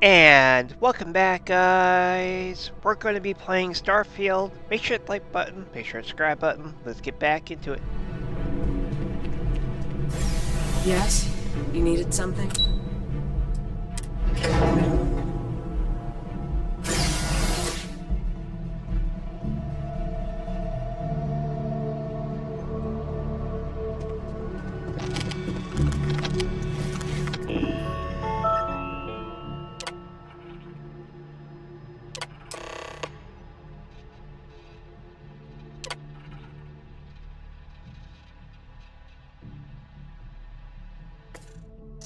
And welcome back, guys. We're going to be playing Starfield. Make sure to hit the like button, make sure to subscribe button. Let's get back into it. Yes? You needed something?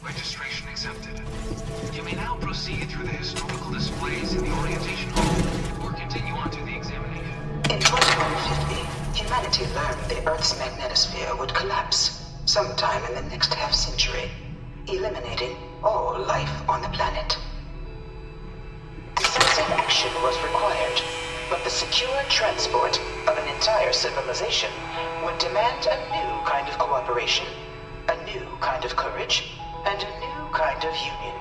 Registration accepted. You may now proceed through the historical displays in the orientation hall, or continue on to the examination. In 2150, humanity learned the Earth's magnetosphere would collapse sometime in the next half-century, eliminating all life on the planet. Decisive action was required, but the secure transport of an entire civilization would demand a new kind of cooperation, a new kind of courage, and a new kind of union.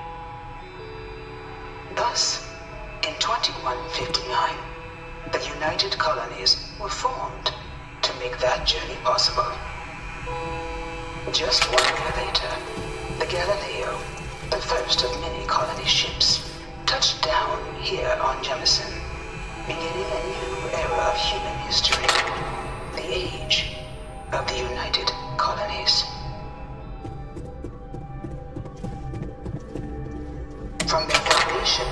Thus, in 2159, the United Colonies were formed to make that journey possible. Just 1 year later, the Galileo, the first of many colony ships, touched down here on Jemison, beginning a new era of human history, the age of the United Colonies. From their foundation,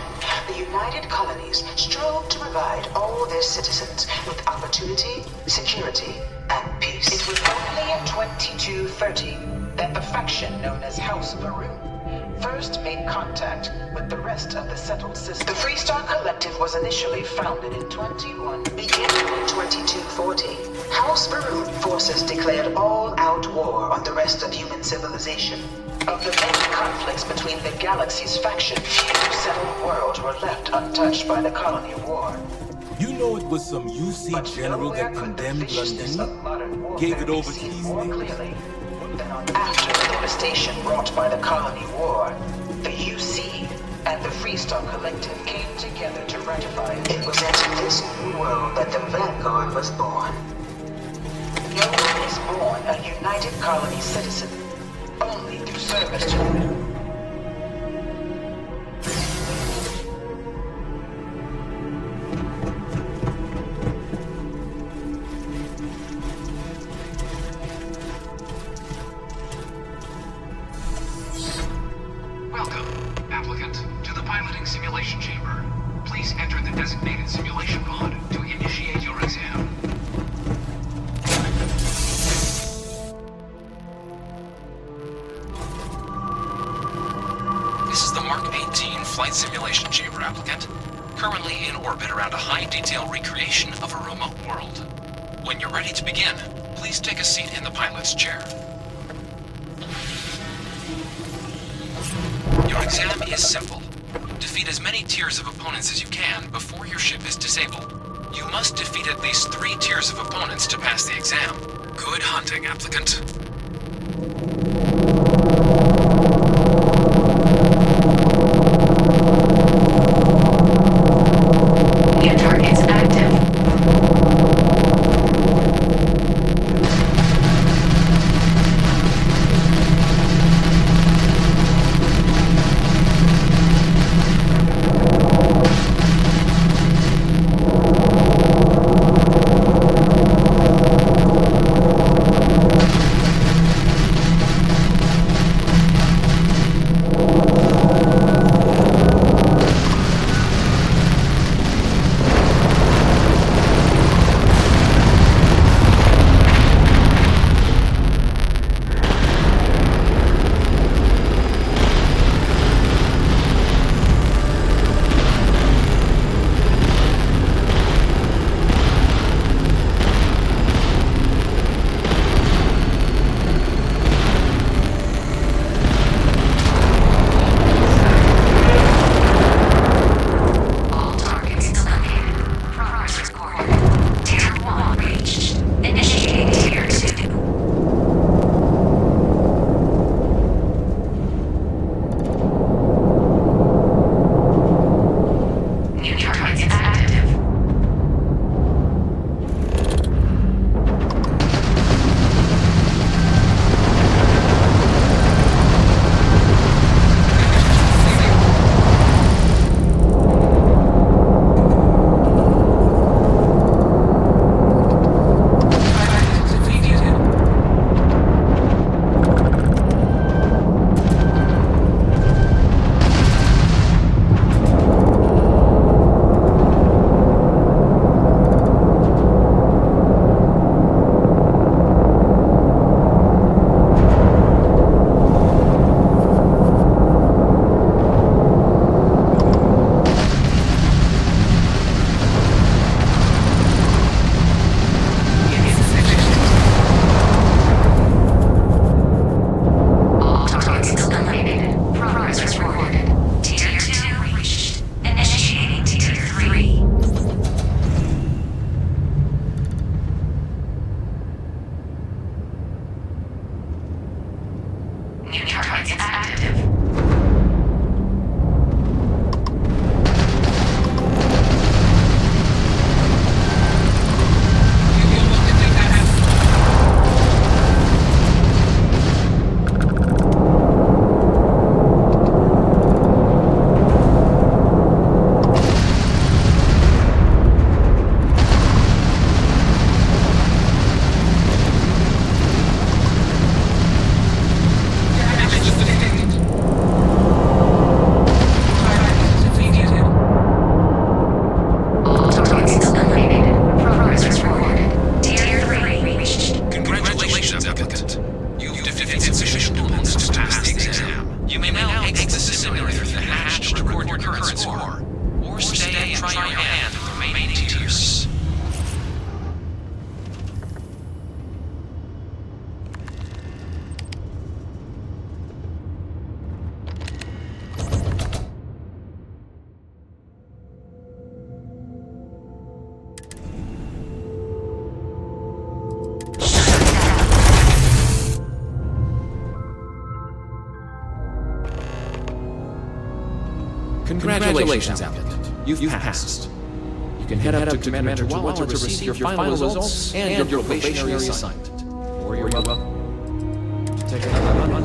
the United Colonies strove to provide all their citizens with opportunity, security, and peace. It was only in 2230 that the faction known as House Varun first made contact with the rest of the settled system. The Freestar Collective was initially founded in beginning in 2240. House Varun forces declared all-out war on the rest of human civilization. Of the many conflicts between the galaxy's faction, few settled worlds were left untouched by the colony war. You know it was some UC general that condemned London, gave it over to these niggas. After the devastation wrought by the colony war, the UC and the Freestar Collective came together to ratify it. It was into this new world that the Vanguard was born. No one is born a United Colony citizen, only through service to them. Welcome, applicant, to the piloting simulation chamber. Please enter the designated simulation pod to initiate your exam. This is the Mark 18 flight simulation chamber, applicant. Currently in orbit around a high-detail recreation of a remote world. When you're ready to begin, please take a seat in the pilot's chair. Your exam is simple. Defeat as many tiers of opponents as you can before your ship is disabled. You must defeat at least 3 tiers of opponents to pass the exam. Good hunting, applicant. Your target's active. core, or stay and try your hand at the remaining tiers. Congratulations, applicant. You've passed. You can head up to Commander Chihuahua to receive your final results and your probationary assignment. Or you're welcome to take another run.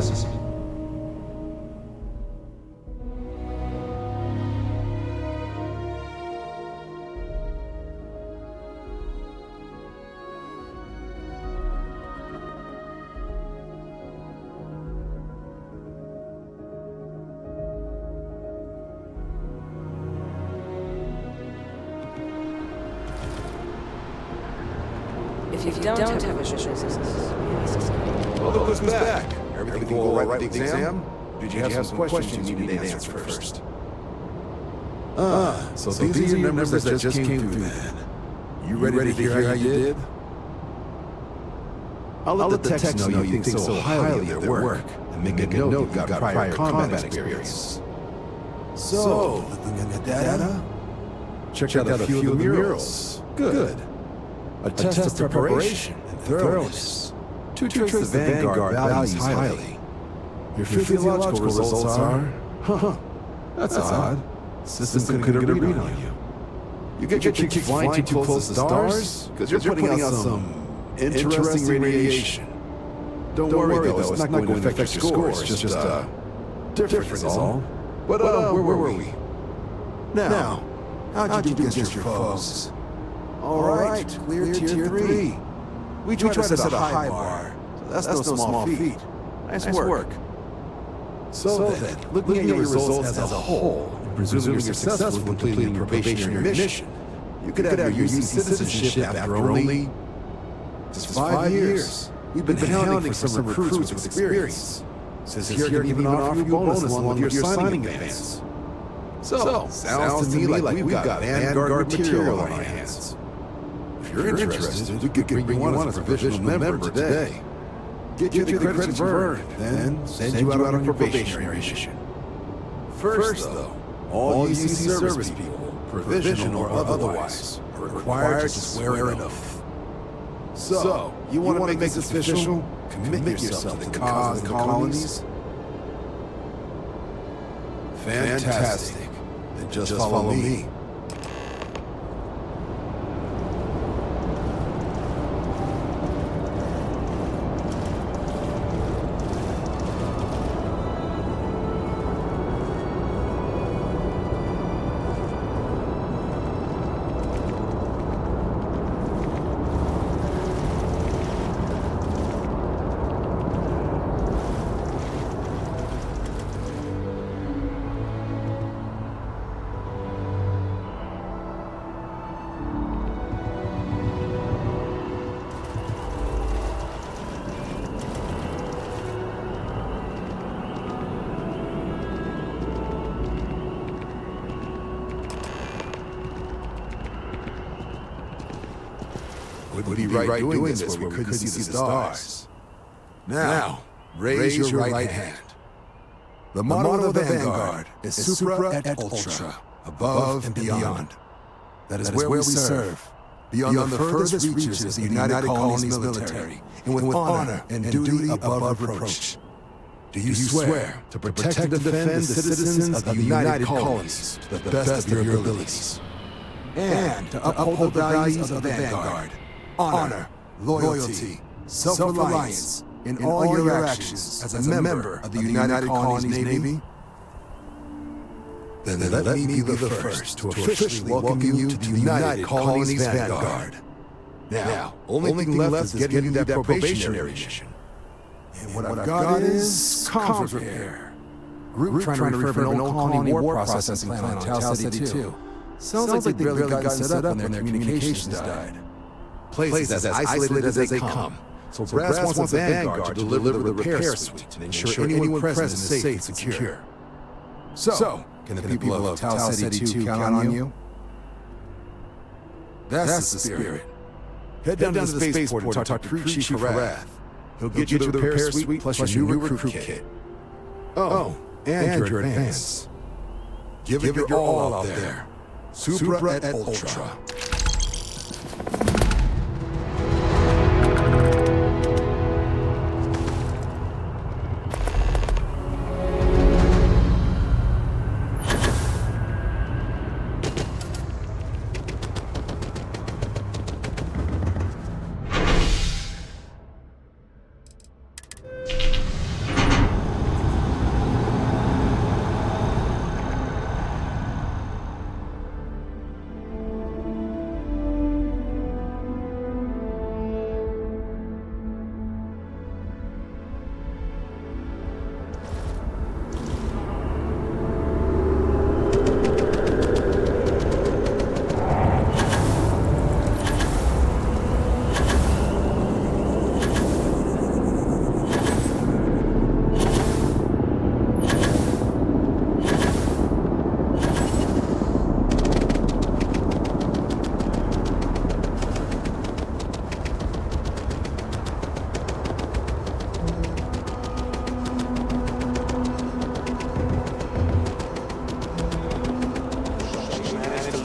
If you don't have issues, Well, look who's back. Everything go all right with the exam? Did you have some questions you needed answered first? So these are your numbers that just came through then. You ready to hear how you did? I'll let the text know you think so highly of their work, and make a note you've got prior combat experience. So, looking at the data, check out a few of the murals. Good. A test of preparation and thoroughness. Two traits the Vanguard values highly. Your physiological results are... That's odd. System couldn't get a read on you. You get your kicks flying too close to the stars? Because you're putting out some interesting radiation. Don't worry though, it's not going to affect your scores. It's just different is all. But where were we? Now, how'd you do against your foes? Alright, clear tier 3. We try to set a high bar, so that's no small feat. Nice work. So then, looking at your results as a whole, and presuming you're successful in completing your probationary mission, you could have your UC citizenship after only just 5 years. We've been hounding for some recruits with experience. Says here can even offer you a bonus along with your signing advance. So, sounds to me like we've got Vanguard material on our hands. If you're interested, we could bring you on as a provisional member today. Get you the credits earned, then send you out on your probationary mission. First, though, all UC service people, provisional or otherwise, are required to swear an oath. So, you want to make this official? Commit yourself to the cause of the colonies? Fantastic. Then just follow me. Would be right doing this where we couldn't see the stars. Now, raise your right hand. The motto of the Vanguard is Supra et Ultra, above and beyond. That is where we serve, beyond the furthest reaches of the United Colonies military, and with honor and duty above reproach. Do you swear to protect and defend the citizens of the United Colonies to the best of your abilities, and to uphold the values of the Vanguard? Honor, loyalty, self-reliance in all your actions as a member of the United Colonies Navy? Then let me be the first to officially welcome you to the United Colonies Vanguard. Now, only thing left is getting you that probationary mission. And what I've got is comms repair. Group trying to refurb an old colony war processing plant on Tau City 2. Sounds like they barely got set up when their communications died. Place as isolated as they come. So Brass wants the Vanguard to deliver the repair suite and ensure anyone present is safe and secure. So, Can the people of Tau City 2 count on you? That's the spirit. Head down to the spaceport and talk to Chief Harath. He'll get you the repair suite plus your new recruit kit. Oh, and your advance. Give it your all out there. Supra et Ultra.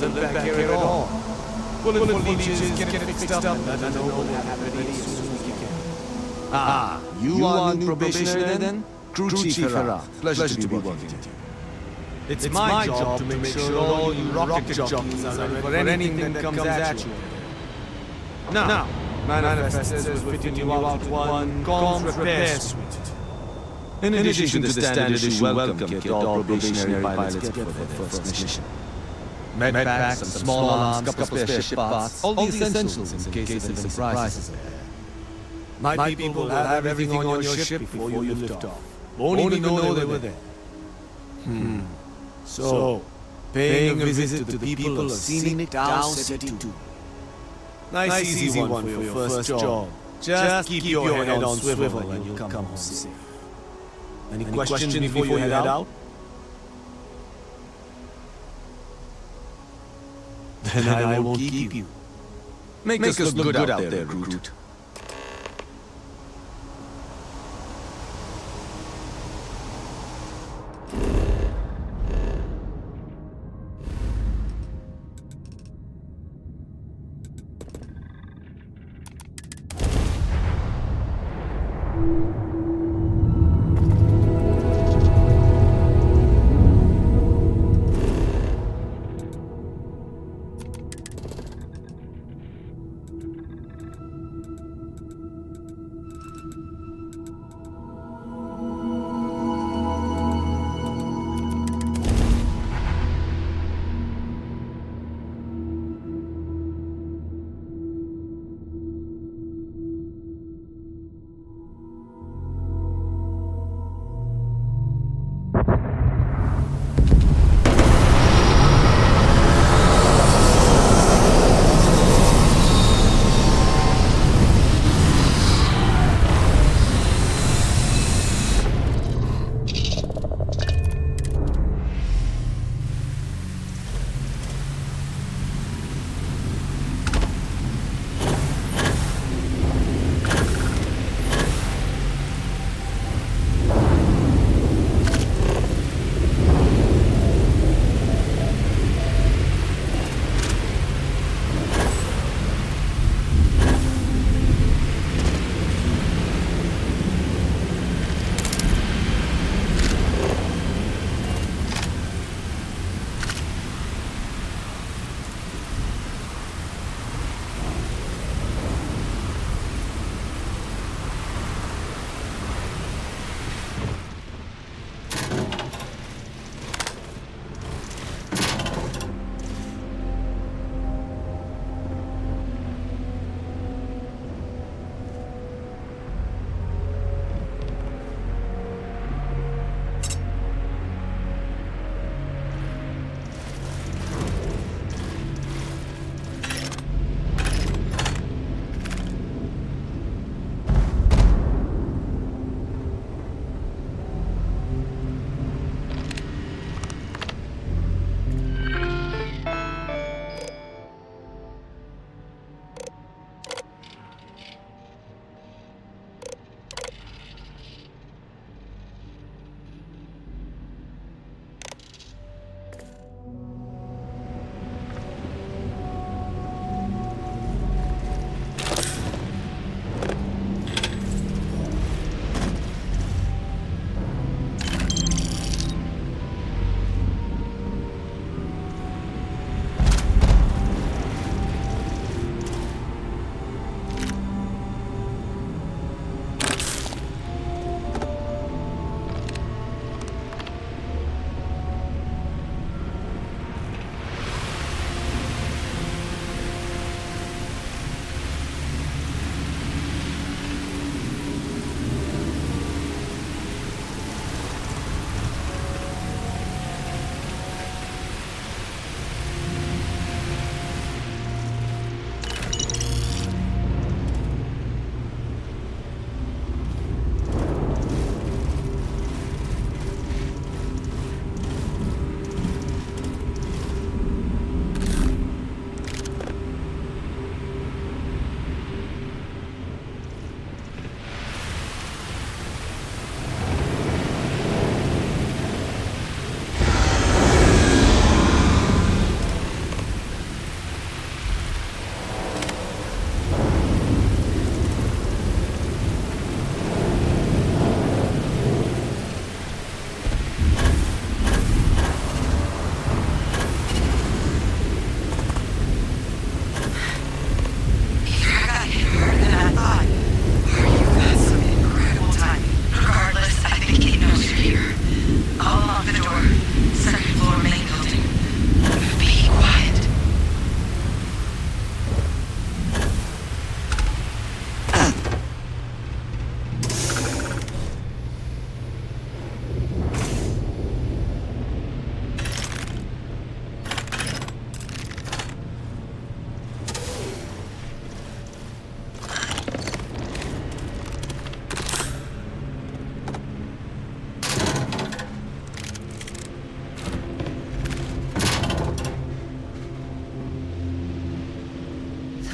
Back here at all. Bullet leeches get fixed up, and I know what happened as soon as we can. You are new probationary then? Crew Chief Harath. Pleasure to be working with you. It's my job to make sure all you rocket jockeys are ready for anything that comes at you. Now, Manifest says we're fitting you out with one comms repair suite. In addition to the standard issue welcome kit all probationary pilots get for their first mission. Med packs, some small arms, couple spare ship parts, all the essentials in case of any surprises. My people will have everything on your ship before you lift off. Won't even know they were there. So, paying a visit to the people of scenic Tau City 2. Nice easy one for your first job. Just keep your head on swivel and you'll come home safe. Any questions before you head out? Then I won't keep you. Make us look good out there, recruit.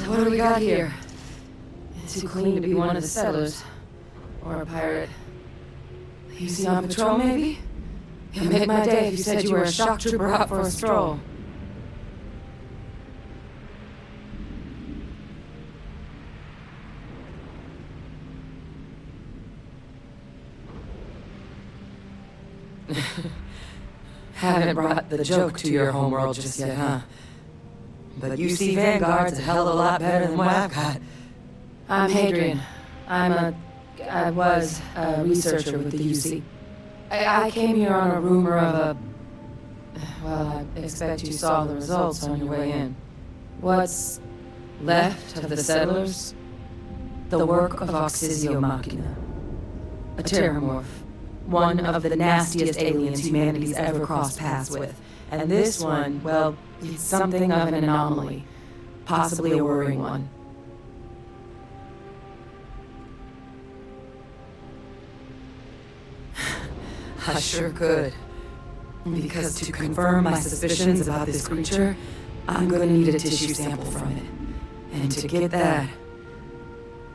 what do we got here? Too clean to be one of the settlers. Or a pirate. You see on patrol, maybe? It'd make my day if you said you were a shock trooper out for a stroll. Haven't brought the joke to your homeworld just yet, huh? But you see Vanguard's a hell of a lot better than what I've got. I'm Hadrian. I was a researcher with the UC. I came here on a rumor of a... Well, I expect you saw the results on your way in. What's left of the settlers? The work of Oxysio Machina. A terramorph. One of the nastiest aliens humanity's ever crossed paths with. And this one, well, it's something of an anomaly. Possibly a worrying one. I sure could. Because to confirm my suspicions about this creature, I'm gonna need a tissue sample from it. And to get that,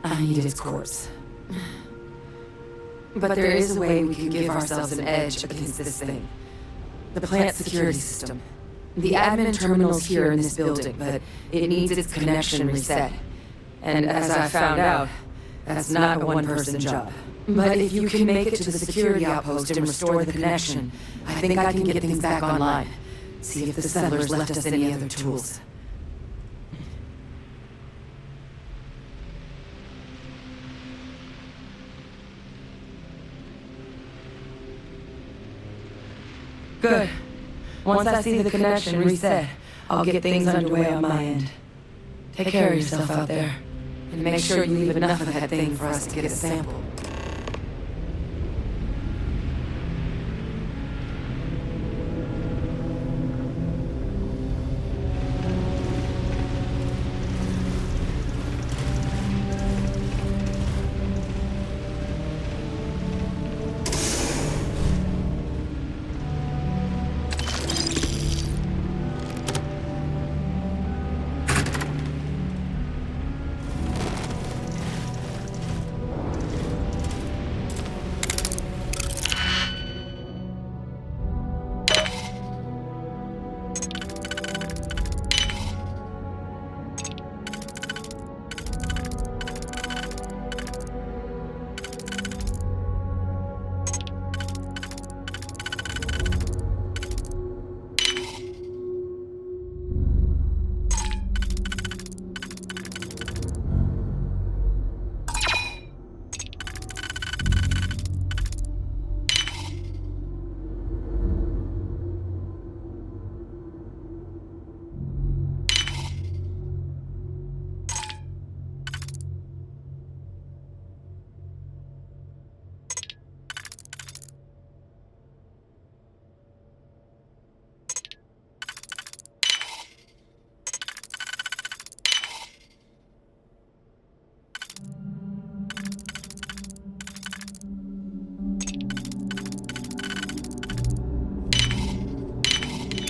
I need its corpse. But there is a way we can give ourselves an edge against this thing. The plant security system. The admin terminal's here in this building, but it needs its connection reset. And as I found out, that's not a one-person job. But if you can make it to the security outpost and restore the connection, I think I can get things back online. See if the settlers left us any other tools. Good. Once I see the connection reset, I'll get things underway on my end. Take care of yourself out there, and make sure you leave enough of that thing for us to get a sample.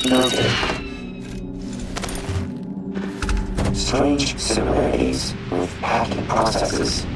Noted. Strange similarities with packing processes.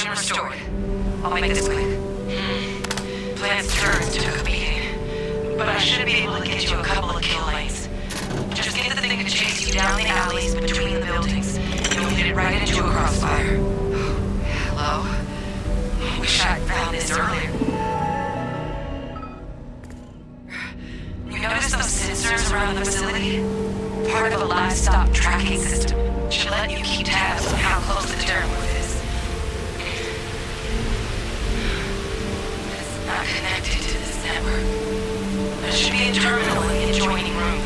Connection restored. I'll make this quick. Plant's turret took a beating, but I should be able to get you a couple of kill lanes. Just get the thing to chase you down the alleys between the buildings. You'll hit it right into a crossfire. Hello? Wish I'd found this earlier. You notice those sensors around the facility? Part of a livestock tracking system. Should let you keep tabs on how close the terminal is. It's not connected to this network. There should be a terminal in the adjoining room.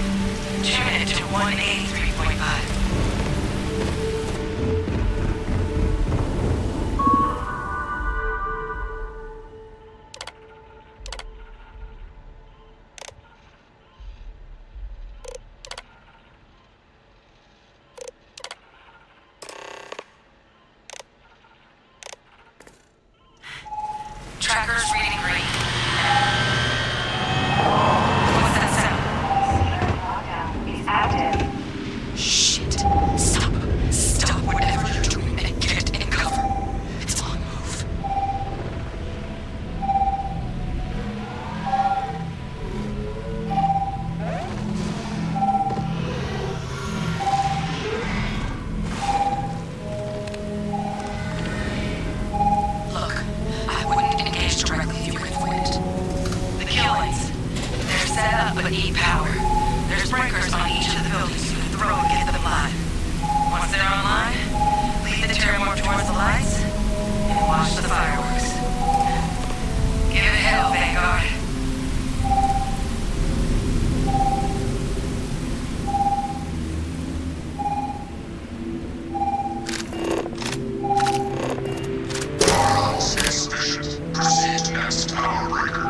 Tune it to 183.5. Tracker's reading green. What's that sound? It's active. Shit. Stop. Stop whatever you're doing and get in cover. It's on move. Look, I wouldn't engage directly if you could avoid it. The killings. They're set up but need power. There's sprinklers on each of the buildings you can throw and get them live. Once they're online, lead the terror towards the lights and watch the fireworks. Give it hell, Vanguard. Suspicion. Proceed past Tower Breaker.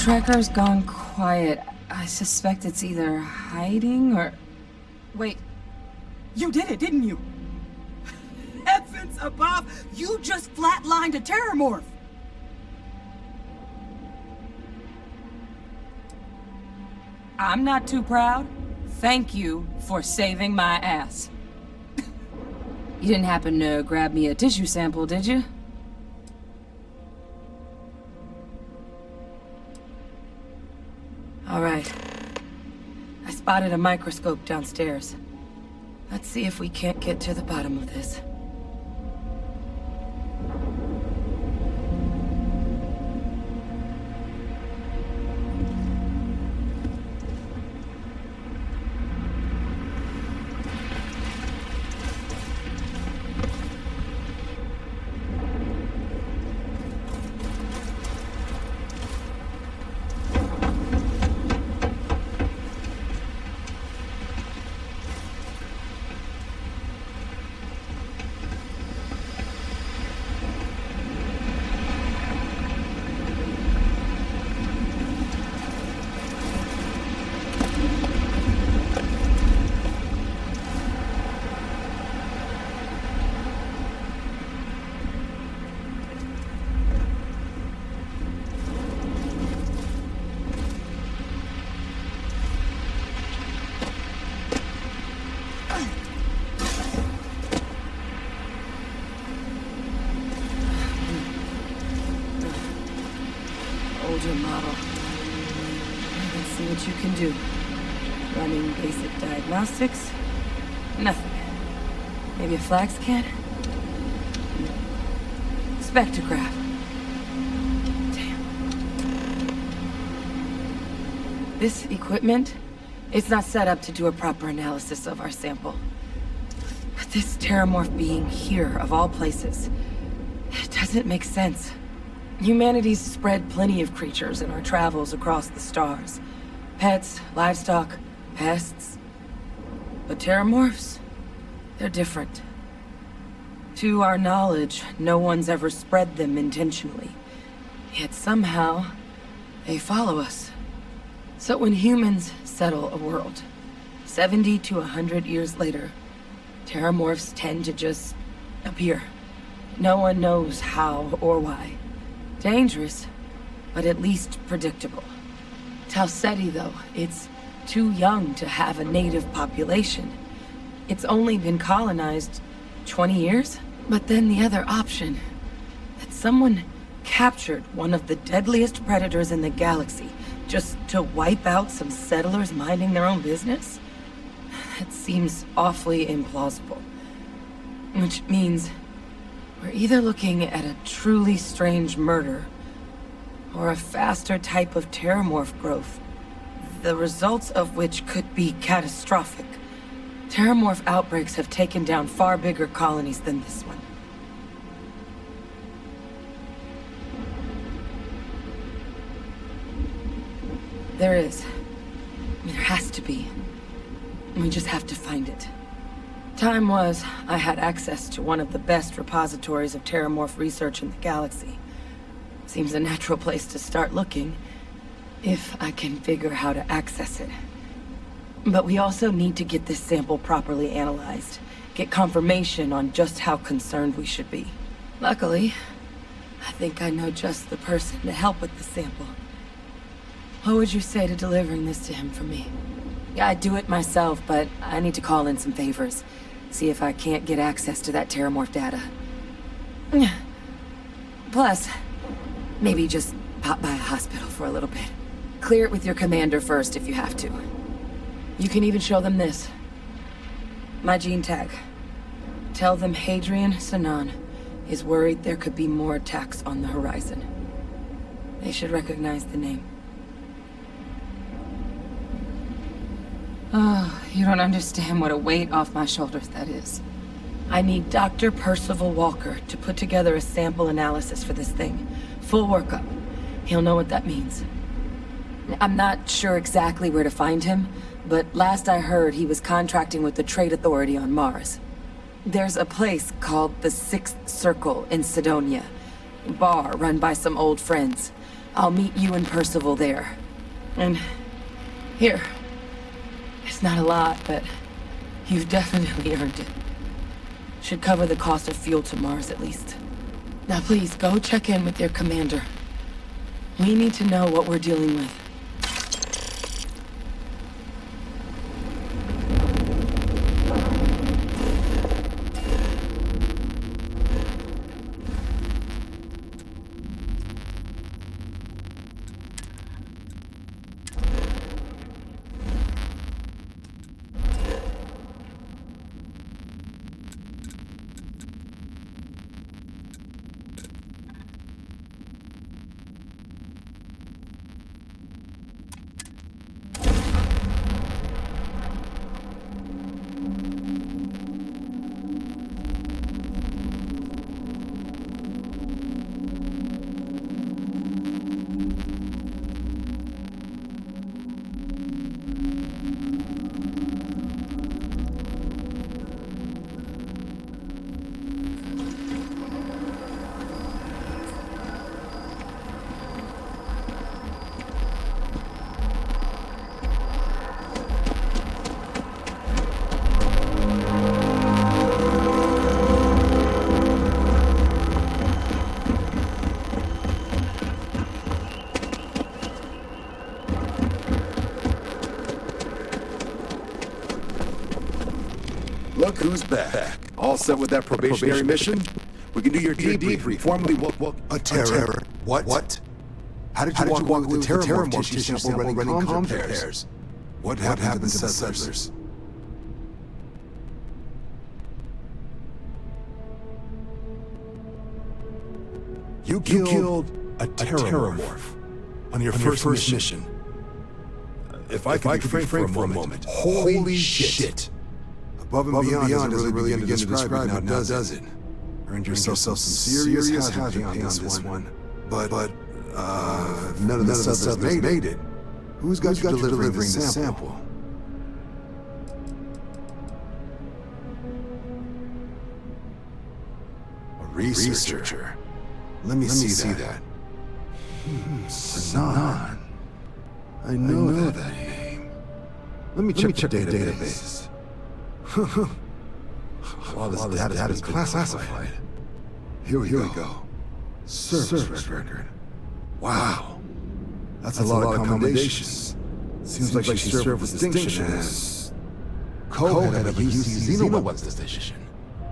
tracker's gone quiet. I suspect it's either hiding or... Wait. You did it, didn't you? Heavens above! You just flatlined a terramorph! I'm not too proud. Thank you for saving my ass. You didn't happen to grab me a tissue sample, did you? All right. I spotted a microscope downstairs. Let's see if we can't get to the bottom of this. Older model. Let's see what you can do. Running basic diagnostics. Nothing. Maybe a flag scan? Spectrograph. Damn. This equipment, it's not set up to do a proper analysis of our sample. But this terramorph being here, of all places, it doesn't make sense. Humanity's spread plenty of creatures in our travels across the stars. Pets, livestock, pests. But terramorphs, they're different. To our knowledge, no one's ever spread them intentionally. Yet somehow, they follow us. So when humans settle a world, 70 to 100 years later, terramorphs tend to just appear. No one knows how or why. Dangerous, but at least predictable. Talseti, though, it's too young to have a native population. It's only been colonized 20 years? But then the other option, that someone captured one of the deadliest predators in the galaxy just to wipe out some settlers minding their own business? That seems awfully implausible. Which means we're either looking at a truly strange murder, or a faster type of terramorph growth, the results of which could be catastrophic. Terramorph outbreaks have taken down far bigger colonies than this one. There is. There has to be. We just have to find it. Time was, I had access to one of the best repositories of terramorph research in the galaxy. Seems a natural place to start looking, if I can figure how to access it. But we also need to get this sample properly analyzed, get confirmation on just how concerned we should be. Luckily, I think I know just the person to help with the sample. What would you say to delivering this to him for me? Yeah, I'd do it myself, but I need to call in some favors. See if I can't get access to that terramorph data. Plus, maybe just pop by a hospital for a little bit. Clear it with your commander first if you have to. You can even show them this. My gene tag. Tell them Hadrian Sanan is worried there could be more attacks on the horizon. They should recognize the name. Oh, you don't understand what a weight off my shoulders that is. I need Dr. Percival Walker to put together a sample analysis for this thing. Full workup. He'll know what that means. I'm not sure exactly where to find him, but last I heard he was contracting with the Trade Authority on Mars. There's a place called the Sixth Circle in Sidonia. Bar run by some old friends. I'll meet you and Percival there. And here. It's not a lot, but you've definitely earned it. Should cover the cost of fuel to Mars at least. Now please, go check in with your commander. We need to know what we're dealing with. Look who's back. All set with that probationary mission? We can do your debrief. Formally, a terror. What? How did you walk with the terror tissue sample running comm pairs? What happened to the settlers? You killed a terrormorph on your first mission. If I could be frank for a moment, holy shit. Above and beyond doesn't really begin to describe it now, does it? Earned yourself some serious hazard on this one. But none of the settlers made it. Who's got you delivering the sample? A researcher. Let me see that. Sanan. I know that name. Let me check the database. All this data has been classified. Here we go. Service record. Wow. That's a lot of commendations. Seems like she served with distinction as co-head of a UC Xenoweapons Station.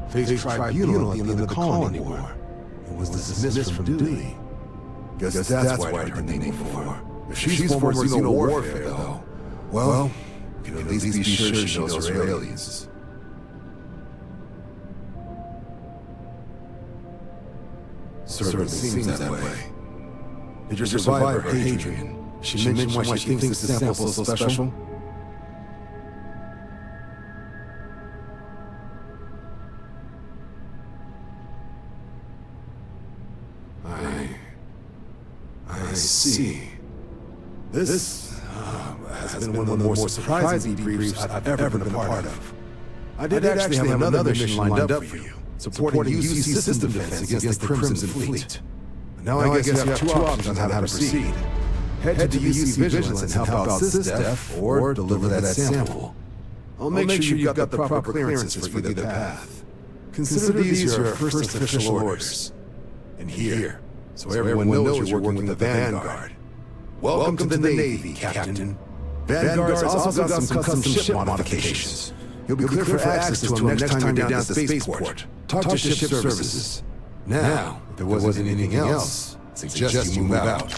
Faced tribunal at the end of the Colony War. And was dismissed from duty. Guess that's why I heard the name before. If she's former Xeno warfare, though, well, you can at least be sure she knows her aliens. Certainly seems that way. Did your survivor, Hadrian, she mentioned why she thinks the sample is so special? I see. This has been one of the more surprising debriefs I've ever been a part of. I did actually have another mission lined up for you, supporting UC system defense against the Crimson Fleet. Now I guess you have two options on how to proceed. Head to the UC Vigilance and help out SysDef, or deliver that sample. I'll make sure you've got the proper clearances for either path. Consider these your first official orders. And here, so everyone knows you're working with the Vanguard. Welcome to the Navy, Captain. Vanguard's also got some custom ship modifications. You'll be clear for access to them next time you're down at the spaceport. Talk to ship services. Now, if there wasn't anything else, suggest you move out.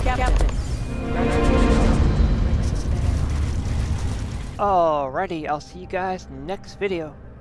Captain. Alrighty, I'll see you guys next video.